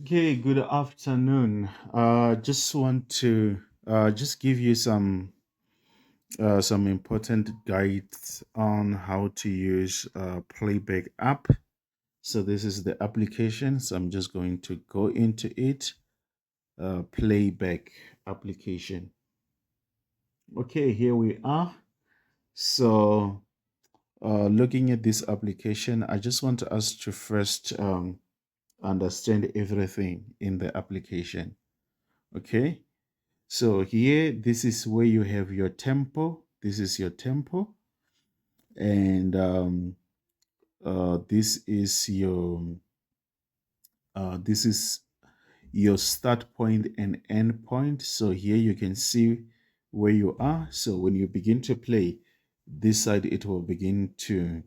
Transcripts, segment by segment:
Okay, good afternoon. Just want to just give you some important guides on how to use Playback app. So this is the application. So I'm just going to go into it. Playback application. Okay, here we are. So looking at this application, I just want us to first understand everything in the application. Okay. So here, this is where you have your tempo. This is your tempo, and this is your start point and end point. So here you can see where you are. So when you begin to play, this side it will begin to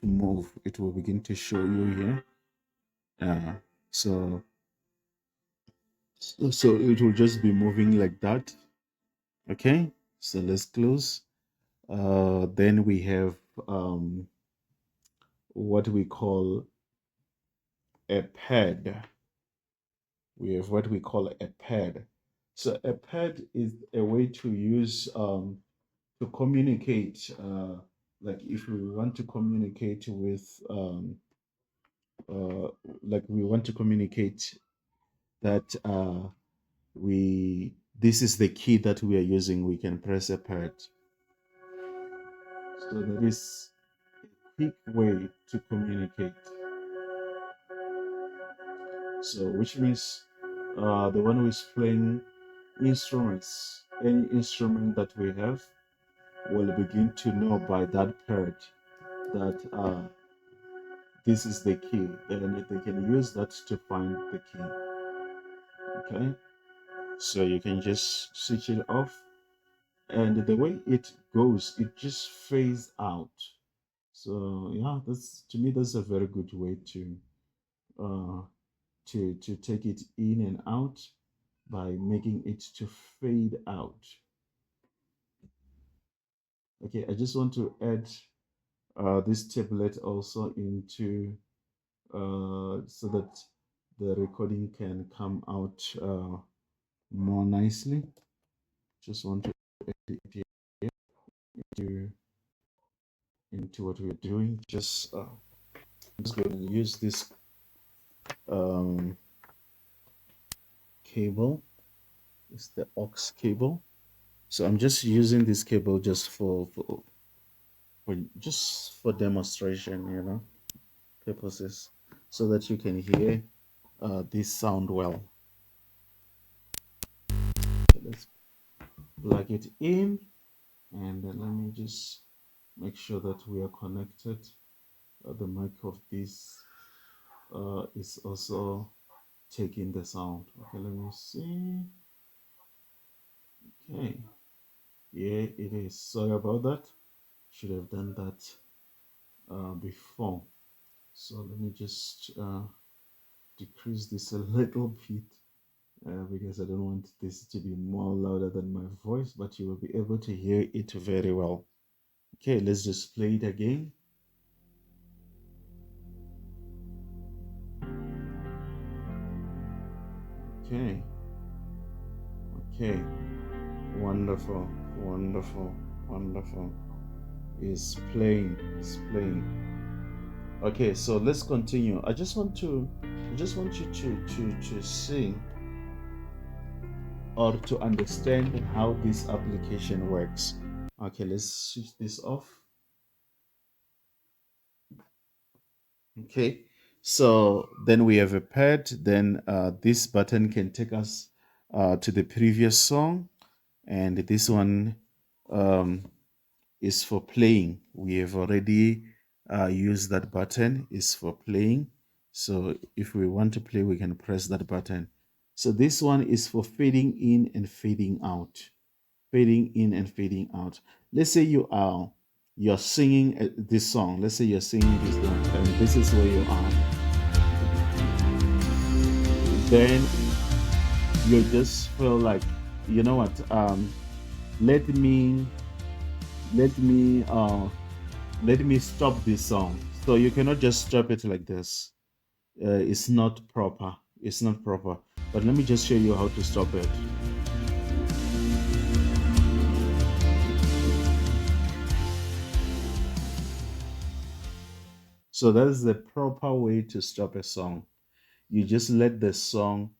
move. It will begin to show you here. Uh, so so it will just be moving like that. Okay. So let's close. Then we have what we call a pad. We have what we call a pad. So a pad is a way to use to communicate. Like if we want to communicate with, uh, like we want to communicate that we this is the key that we are using. We can press a pad. So that is a quick way to communicate. So, which means the one who is playing instruments, any instrument that we have, will begin to know by that part that this is the key. And they can use that to find the key. Okay, so you can just switch it off, and the way it goes, it just fades out. So yeah, that's to me that's a very good way uh, to take it in and out by making it to fade out. Okay, I just want to add this tablet also into so that the recording can come out more nicely. Just want to add it here into, into what we're doing. I'm just going to use this um, cable. It's the aux cable. So I'm just using this cable just for just for demonstration, purposes, so that you can hear this sound well. So let's plug it in, and then let me just make sure that we are connected. The mic of this is also taking the sound. Okay, let me see. Okay, yeah, it is. Sorry about that. Should have done that before. So let me just decrease this a little bit because I don't want this to be more louder than my voice, but you will be able to hear it very well. Okay, let's just play it again. Okay, okay, wonderful, wonderful, wonderful. It's playing. Okay, so let's continue. I just want you to see or to understand how this application works. Okay, let's switch this off. Okay, so then we have a pad. Then this button can take us to the previous song, and this one um, is for playing. We have already used that button, is for playing. So if we want to play, we can press that button. So this one is for fading in and fading out. Fading in and fading out. Let's say you're singing this song. Let's say you're singing this song, and this is where you are. Then you just feel like, you know what? Let me let me uh let me stop this song. So you cannot just stop it like this. It's not proper. It's not proper. But let me just show you how to stop it. So that is the proper way to stop a song. You just let the song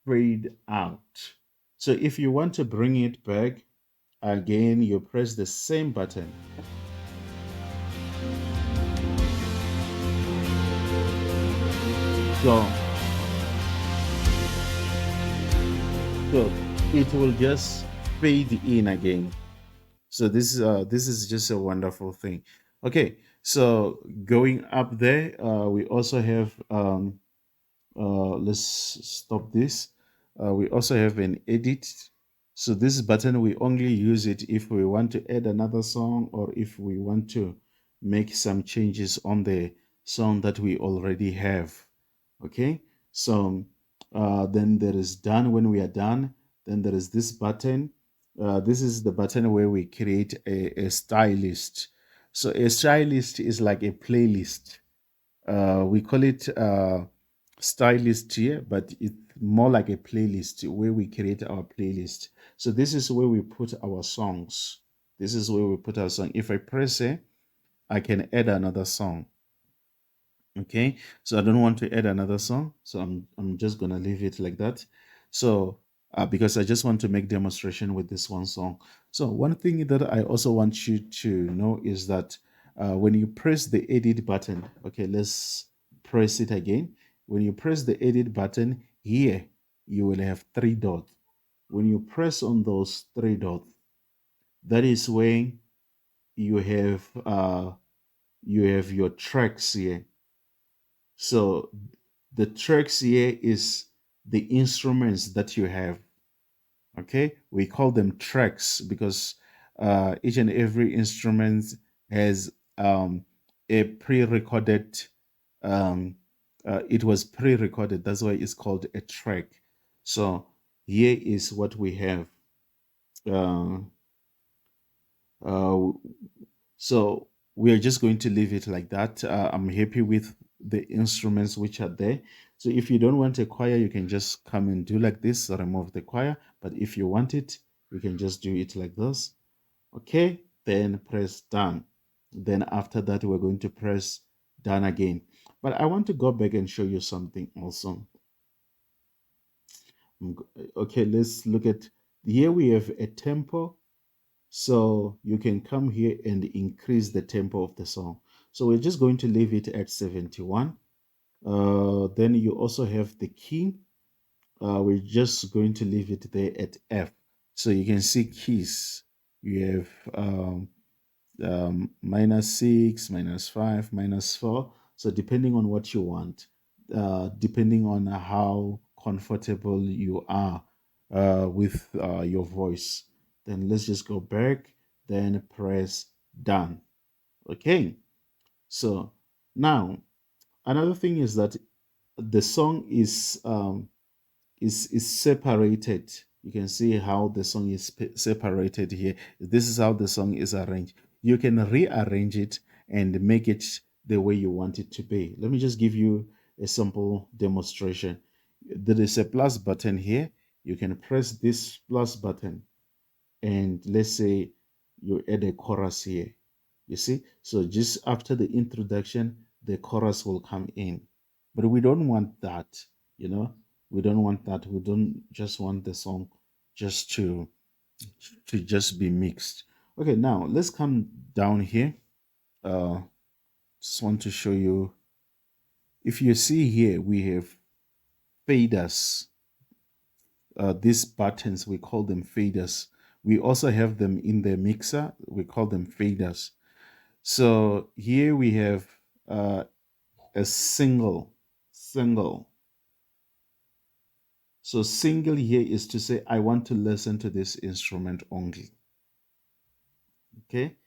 fade out. So if you want to bring it back, again, you press the same button. So it will just fade in again. So this is just a wonderful thing. Okay, so going up there, we also have let's stop this. We also have an edit. So this button, we only use it if we want to add another song or if we want to make some changes on the song that we already have. Okay, so then there is done. When we are done, then there is this button. This is the button where we create a style list. So a style list is like a playlist. We call it stylist here, but it's more like a playlist where we create our playlist. So this is where we put our songs. This is where we put our song. If I press it, I can add another song. Okay, so I don't want to add another song, so I'm just gonna leave it like that. So because I just want to make demonstration with this one song. So one thing that I also want you to know is that when you press the edit button, okay, let's press it again. When you press the edit button here, you will have three dots. When you press on those three dots, that is when you have your tracks here. So the tracks here is the instruments that you have. Okay, we call them tracks because each and every instrument has a pre-recorded. It was pre-recorded. That's why it's called a track. So here is what we have. Uh, uh, So we are just going to leave it like that. I'm happy with the instruments which are there. So if you don't want a choir, you can just come and do like this, remove the choir. But if you want it, you can just do it like this. Okay, then press done. Then after that, we're going to press done again. But I want to go back and show you something also. Okay, let's look at here we have a tempo. So you can come here and increase the tempo of the song. So we're just going to leave it at 71. Then you also have the key. We're just going to leave it there at F. So you can see keys. You have -6, -5, -4. So depending on what you want, depending on how comfortable you are with your voice, then let's just go back, then press done. Okay. So now another thing is that the song is separated. You can see how the song is separated here. This is how the song is arranged. You can rearrange it and make it the way you want it to be. Let me just give you a simple demonstration. There is a plus button here. You can press this plus button and let's say you add a chorus here. You see, so just after the introduction the chorus will come in, but we don't want that, you know. We don't want that. We don't just want the song just to just be mixed. Okay, now let's come down here. Just want to show you. If you see here, we have faders. These buttons, we call them faders. We also have them in the mixer. We call them faders. So here we have a single. So single here is to say, I want to listen to this instrument only. Okay.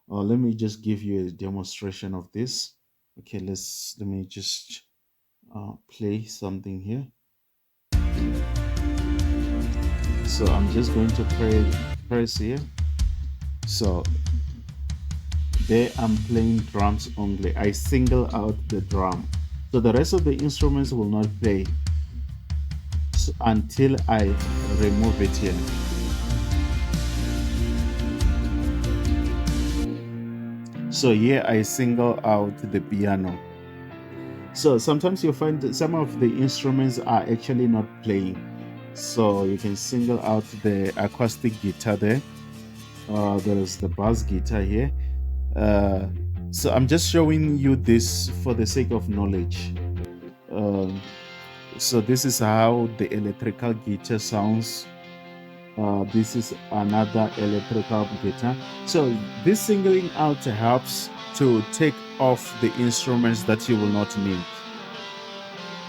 Let me just give you a demonstration of this. Okay, let me just play something here. So I'm just going to press here. So there I'm playing drums only. I single out the drum. So the rest of the instruments will not play. until I remove it here. So here I single out the piano. So sometimes you find that some of the instruments are actually not playing. So you can single out the acoustic guitar there. There is the bass guitar here. Uh, so I'm just showing you this for the sake of knowledge. Um, so this is how the electrical guitar sounds. This is another electrical guitar. So this singling out helps to take off the instruments that you will not need.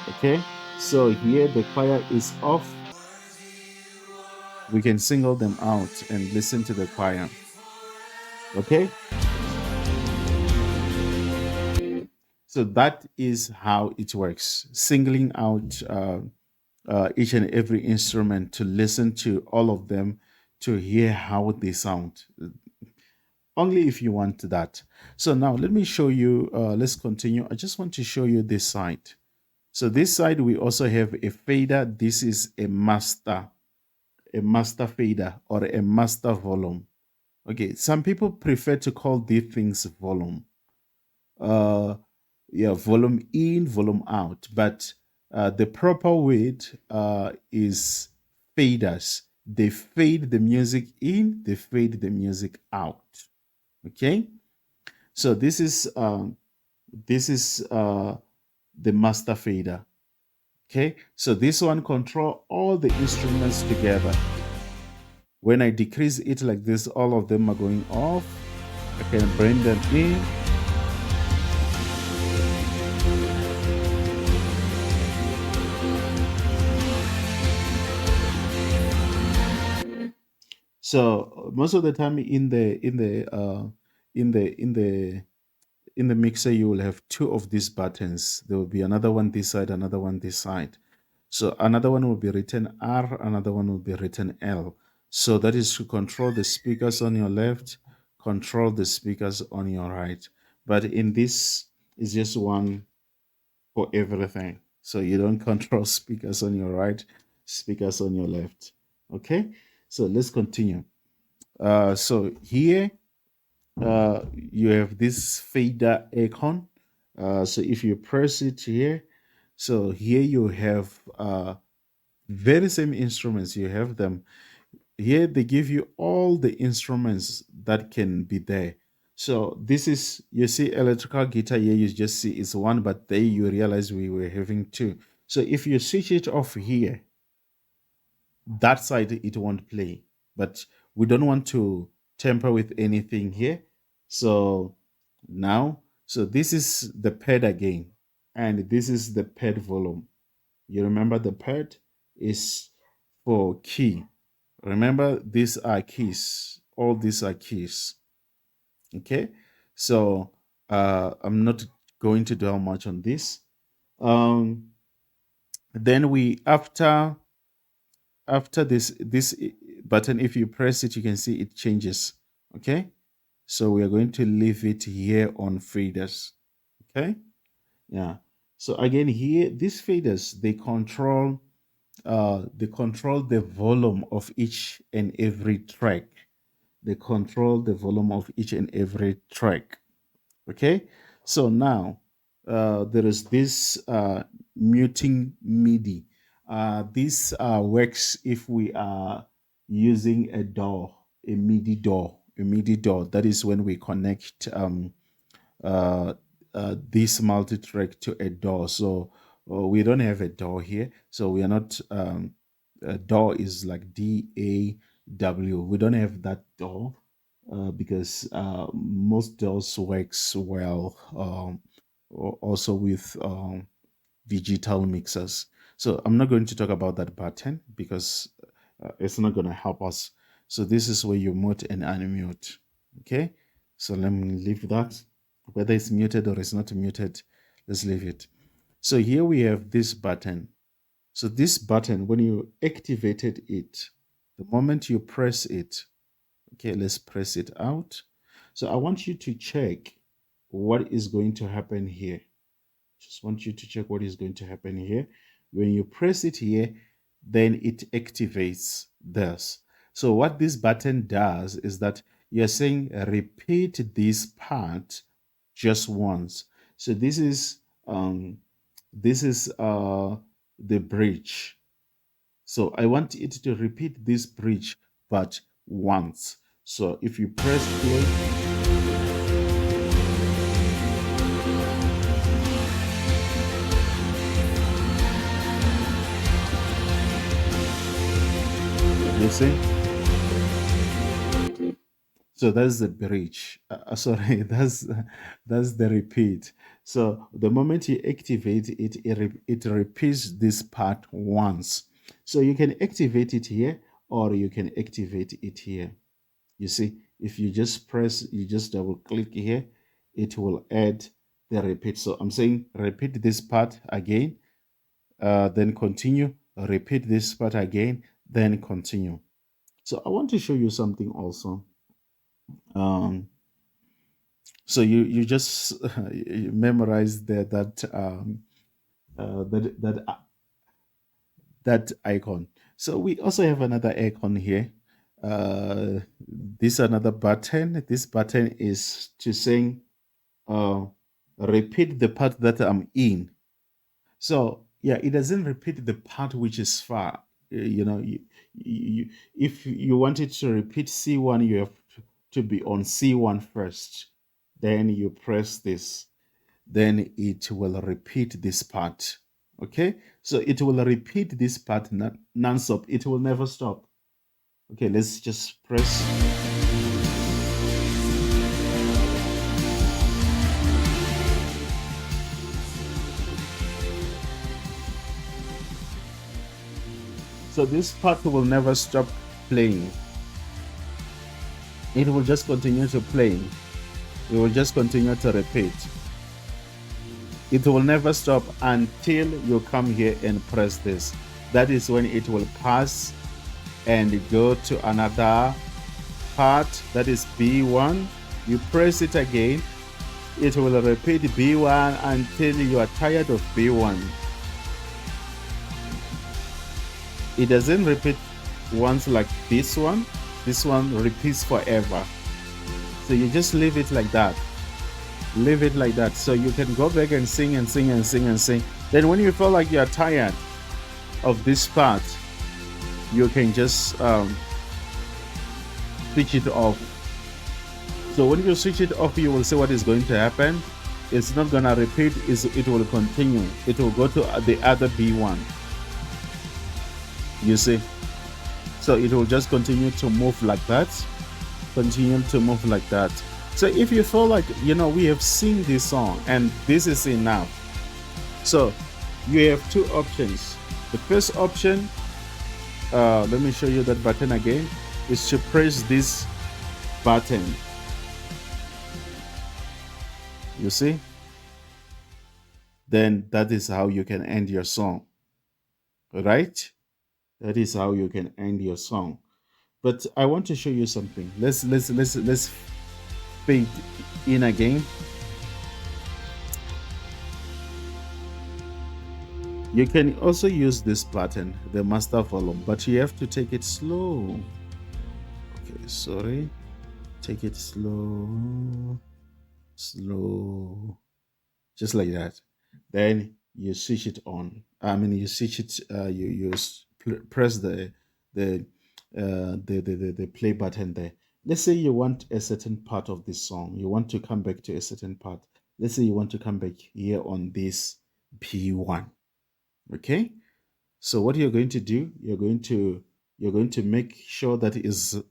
Okay, so here the choir is off. We can single them out and listen to the choir. Okay, so that is how it works, singling out each and every instrument to listen to all of them to hear how they sound, only if you want that. So now let me show you, let's continue. I just want to show you this side. So this side we also have a fader. This is a master fader or a master volume. Okay, some people prefer to call these things volume. Yeah, volume in, volume out. But the proper word is faders. They fade the music in, they fade the music out. Okay, so this is the master fader. Okay, so this one control all the instruments together. When I decrease it like this, all of them are going off. I can bring them in. So most of the time in the mixer, you will have two of these buttons. There will be another one this side, another one this side. So another one will be written R, another one will be written L. So that is to control the speakers on your left, control the speakers on your right. But in this, it's just one for everything. So you don't control speakers on your right, speakers on your left. Okay, so let's continue. So here you have this fader icon. So if you press it here, so here you have very same instruments. You have them here. They give you all the instruments that can be there. So this is, you see electrical guitar here, you just see it's one, but there you realize we were having two. So if you switch it off here, that side it won't play. But we don't want to tamper with anything here. So now, so this is the pad again, and this is the pad volume. You remember the pad is for key. Remember, these are keys. All these are keys. Okay, so I'm not going to dwell much on this. Um, then we after this button, if you press it, you can see it changes. Okay, so we are going to leave it here on faders. Okay, yeah. So again, here these faders, they control the volume of each and every track. They control the volume of each and every track. Okay, so now there is this muting MIDI. This works if we are using a DAW, a MIDI DAW, a MIDI DAW. That is when we connect uh, this multi-track to a DAW. So we don't have a DAW here, so we are not. A DAW is like DAW. We don't have that DAW because most DAWs works well also with digital mixers. So I'm not going to talk about that button because it's not going to help us. So this is where you mute and unmute. Okay, so let me leave that. Whether it's muted or it's not muted, let's leave it. So here we have this button. So this button, when you activated it, the moment you press it, okay, let's press it out. So I want you to check what is going to happen here. Just want you to check what is going to happen here. When you press it here, then it activates this. So what this button does is that you're saying repeat this part just once. So this is the bridge. So I want it to repeat this bridge but once. So if you press play, you see. So that's the bridge. Sorry, that's the repeat. So the moment you activate it, it repeats this part once. So you can activate it here, or you can activate it here. You see, if you just press, you just double click here, it will add the repeat. So I'm saying repeat this part again, then continue. Repeat this part again, then continue. So I want to show you something also. So you just you memorize that icon. So we also have another icon here. This another button. This button is to saying repeat the part that I'm in. So yeah, it doesn't repeat the part which is far. You know, if you wanted to repeat C1, you have to be on C1 first. Then you press this. Then it will repeat this part. Okay, so it will repeat this part non-stop. It will never stop. Okay, let's just press. So this part will never stop playing. It will just continue to play. It will just continue to repeat. It will never stop until you come here and press this. That is when it will pass and go to another part, that is B1. You press it again, it will repeat B1 until you are tired of B1. It doesn't repeat once like this one. This one repeats forever. So you just leave it like that. Leave it like that. So you can go back and sing and sing and sing and sing. Then when you feel like you're tired of this part, you can just switch it off. So when you switch it off, you will see what is going to happen. It's not gonna repeat, it will continue. It will go to the other B1. You see? So it will just continue to move like that. Continue to move like that. So if you feel like, you know, we have seen this song and this is enough. So you have two options. The first option, let me show you that button again, is to press this button. You see? Then that is how you can end your song. Right? That is how you can end your song. But I want to show you something. Let's fade in again. You can also use this button, the master volume, but you have to take it slow. Okay, sorry. Take it slow. Slow. Just like that. Then you switch it on. I mean, you switch it. You press the play button there. Let's say you want a certain part of this song. You want to come back to a certain part. Let's say you want to come back here on this P1. Okay. So what you're going to do, you're going to make sure that is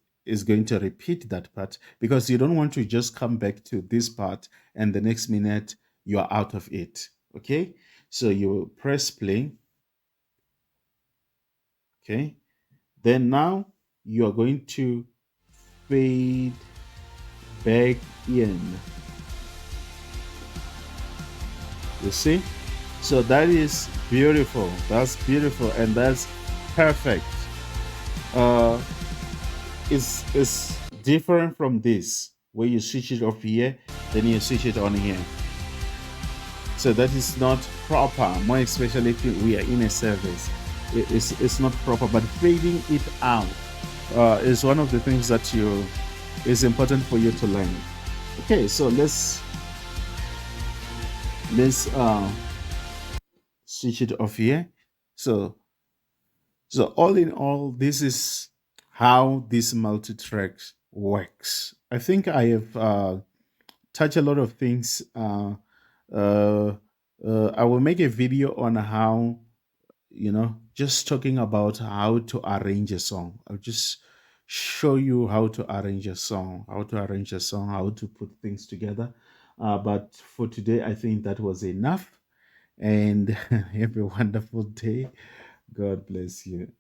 going to repeat that part, because you don't want to just come back to this part and the next minute you are out of it. Okay. So you press play. Okay. Then now you are going to fade back in. You see? So that is beautiful. That's beautiful and that's perfect. It's different from this, where you switch it off here, then you switch it on here. So that is not proper, more especially if we are in a service. it's not proper. But fading it out is one of the things that you is important for you to learn. Okay, so let's switch it off here. So so all in all, this is how this multi-track works. I think I have touched a lot of things. Uh, I will make a video on how, just talking about how to arrange a song. I'll just show you how to arrange a song, how to put things together. But for today, I think that was enough. And have a wonderful day. God bless you.